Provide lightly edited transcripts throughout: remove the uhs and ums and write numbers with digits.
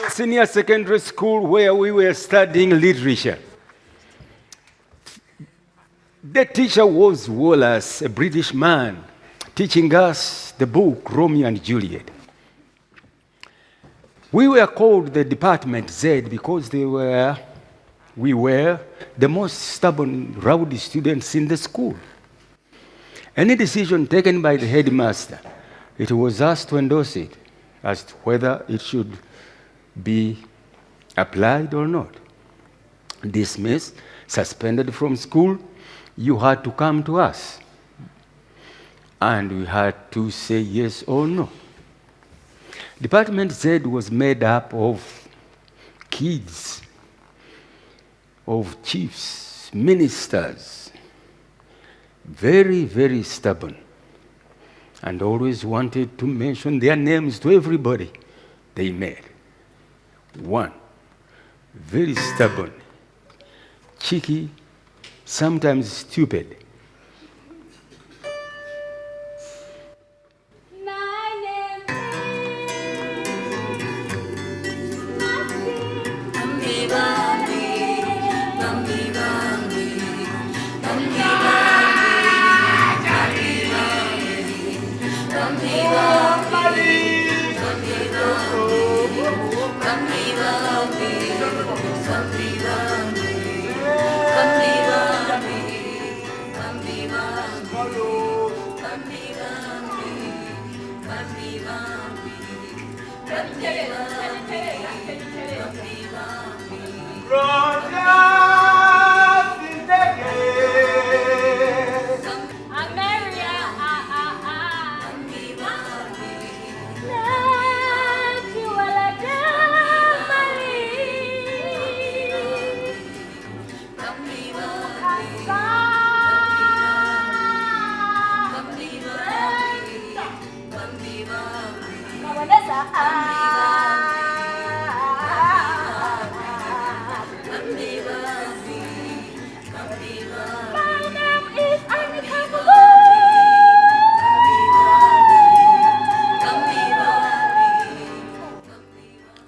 senior secondary school where we were studying literature. The teacher was Wallace, a British man, teaching us the book Romeo and Juliet. We were called the Department Z because we were the most stubborn, rowdy students in the school. Any decision taken by the headmaster, it was us to endorse it as to whether it should be applied or not. Dismissed, suspended from school, you had to come to us. And we had to say yes or no. Department Z was made up of kids, of chiefs, ministers, very, very stubborn, and always wanted to mention their names to everybody they met. One, very stubborn, cheeky, sometimes stupid.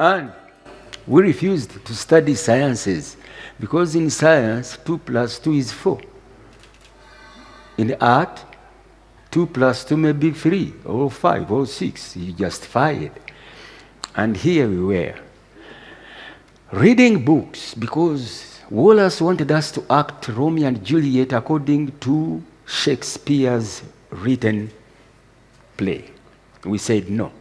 And we refused to study sciences because in science, 2 plus 2 is 4. In art, 2 plus 2 may be 3 or 5 or 6. You justify it. And here we were, reading books because Wallace wanted us to act Romeo and Juliet according to Shakespeare's written play. We said no.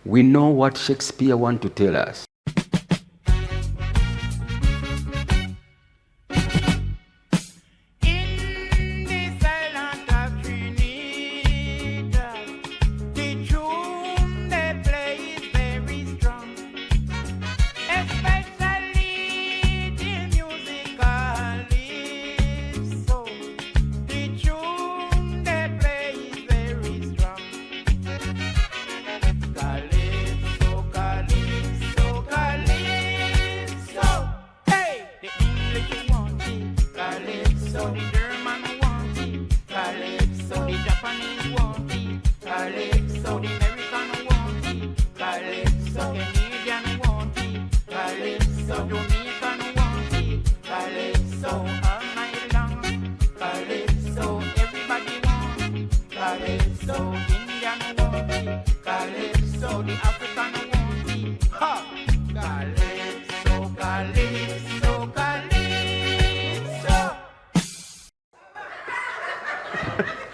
We know what Shakespeare wants to tell us.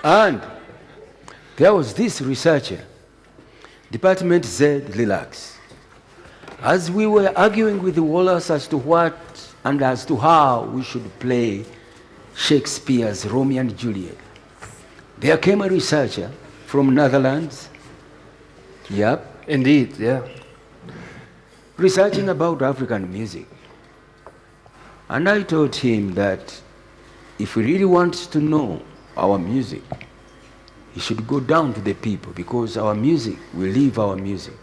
And there was this researcher, Department Z, relax. As we were arguing with Wallace as to what and as to how we should play Shakespeare's Romeo and Juliet, there came a researcher from Netherlands. Yep. Indeed, yeah. Researching about African music. And I told him that if we really want to know our music, he should go down to the people, because our music, we live our music.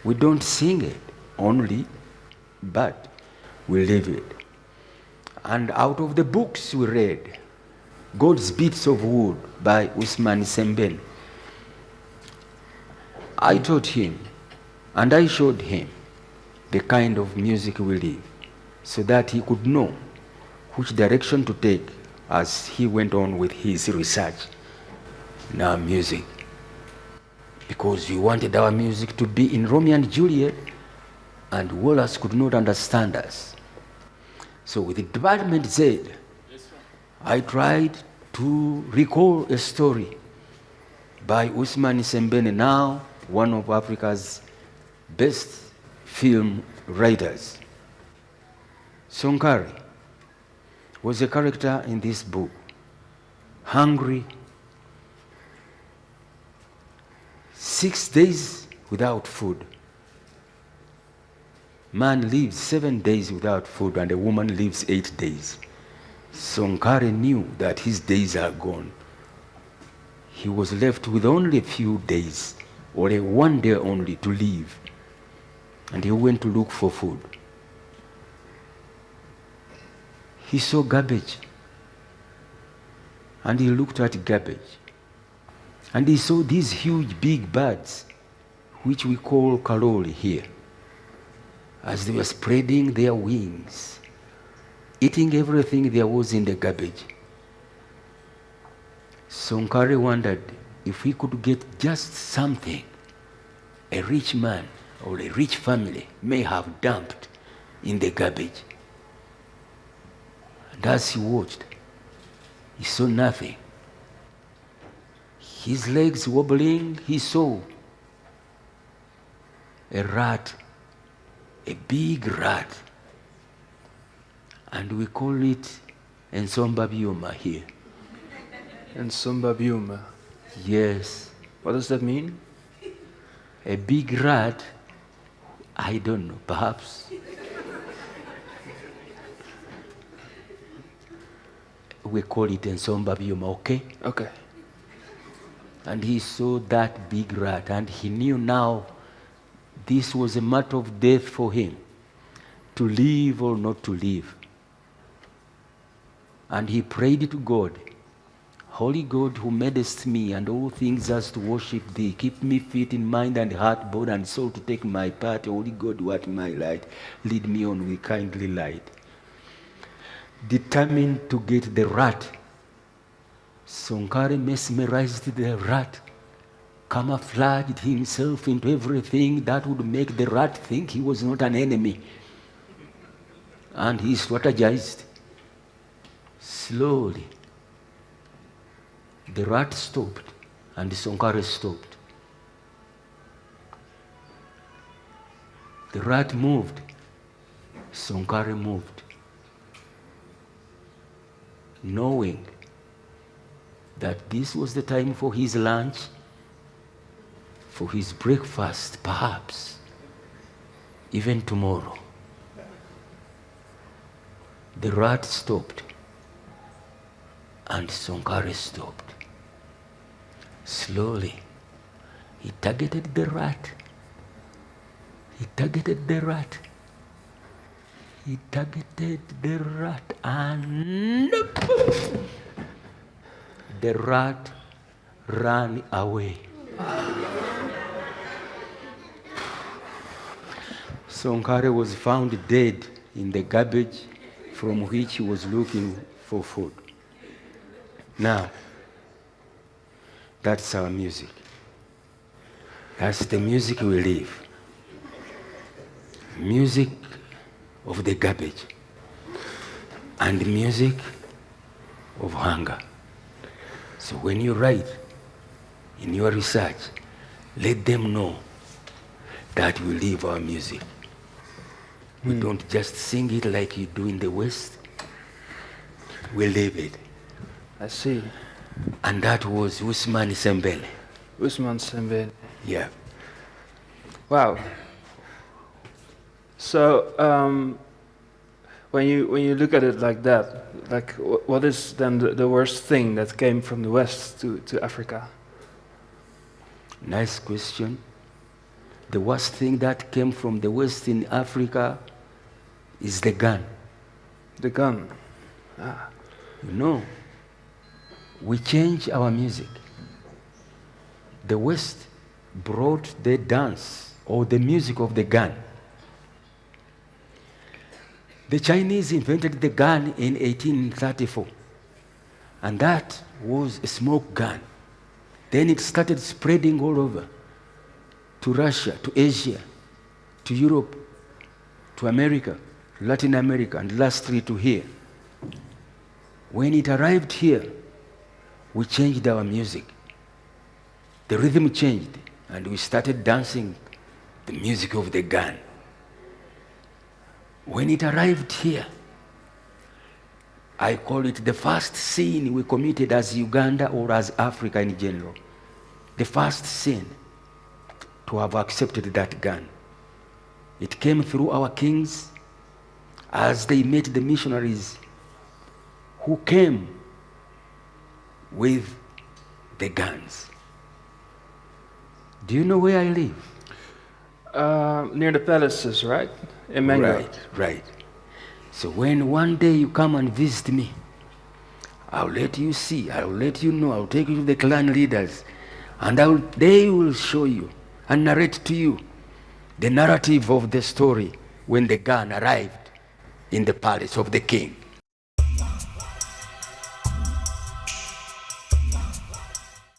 We don't sing it only, but we live it. And out of the books we read, God's Bits of Wood by Ousmane Sembene, I taught him and I showed him the kind of music we live, so that he could know which direction to take as he went on with his research in our music. Because we wanted our music to be in Romeo and Juliet, and Wallace could not understand us. So with the Department Z, I tried to recall a story by Ousmane Sembene, now one of Africa's best film writers. Sonkare was a character in this book, hungry, 6 days without food. Man lives 7 days without food, and a woman lives 8 days. Sonkare knew that his days are gone. He was left with only a few days, or a 1 day only to live. And he went to look for food. He saw garbage. And he looked at garbage. And he saw these huge big birds, which we call kaloli here, as they were spreading their wings, eating everything there was in the garbage. Sonkare wondered if he could get just something a rich man or a rich family may have dumped in the garbage. And as he watched, he saw nothing. His legs wobbling, he saw a rat, a big rat, and we call it ensomba bioma here. Ensomba bioma. Yes. What does that mean? A big rat, I don't know, perhaps. We call it ensomba bioma, okay? Okay. And he saw that big rat, and he knew now this was a matter of death for him, to live or not to live. And he prayed to God, Holy God, who madest me and all things as to worship thee, keep me fit in mind and heart, body and soul to take my part. Holy God, what my light, lead me on with kindly light. Determined to get the rat, Sonkare mesmerized the rat, camouflaged himself into everything that would make the rat think he was not an enemy. And he strategized. Slowly, the rat stopped, and Sonkare stopped. The rat moved, Sonkare moved, knowing that this was the time for his lunch, for his breakfast, perhaps, even tomorrow. The rat stopped, and Sonkare stopped. Slowly, he targeted the rat. He targeted the rat. He targeted the rat, and the rat ran away. Sonkare was found dead in the garbage from which he was looking for food. Now, that's our music. That's the music we live. Music of the garbage and music of hunger. So when you write in your research, let them know that we live our music. We don't just sing it like you do in the West. We live it. I see. And that was Ousmane Sembene. Ousmane Sembene. Yeah. Wow. So when you look at it like that, like what is then the worst thing that came from the West to Africa? Nice question. The worst thing that came from the West in Africa is the gun. The gun. Ah. You know, we changed our music. The West brought the dance or the music of the gun. The Chinese invented the gun in 1834, and that was a smoke gun. Then it started spreading all over, to Russia, to Asia, to Europe, to America, Latin America, and lastly to here. When it arrived here, we changed our music. The rhythm changed, and we started dancing the music of the gun. When it arrived here, I call it the first sin we committed as Uganda or as Africa in general. The first sin to have accepted that gun. It came through our kings as they met the missionaries who came with the guns. Do you know where I live? Near the palaces, right? In Mango. Right. So when one day you come and visit me, I'll let you see, I'll let you know, I'll take you to the clan leaders, and they will show you and narrate to you the narrative of the story when the gun arrived in the palace of the king.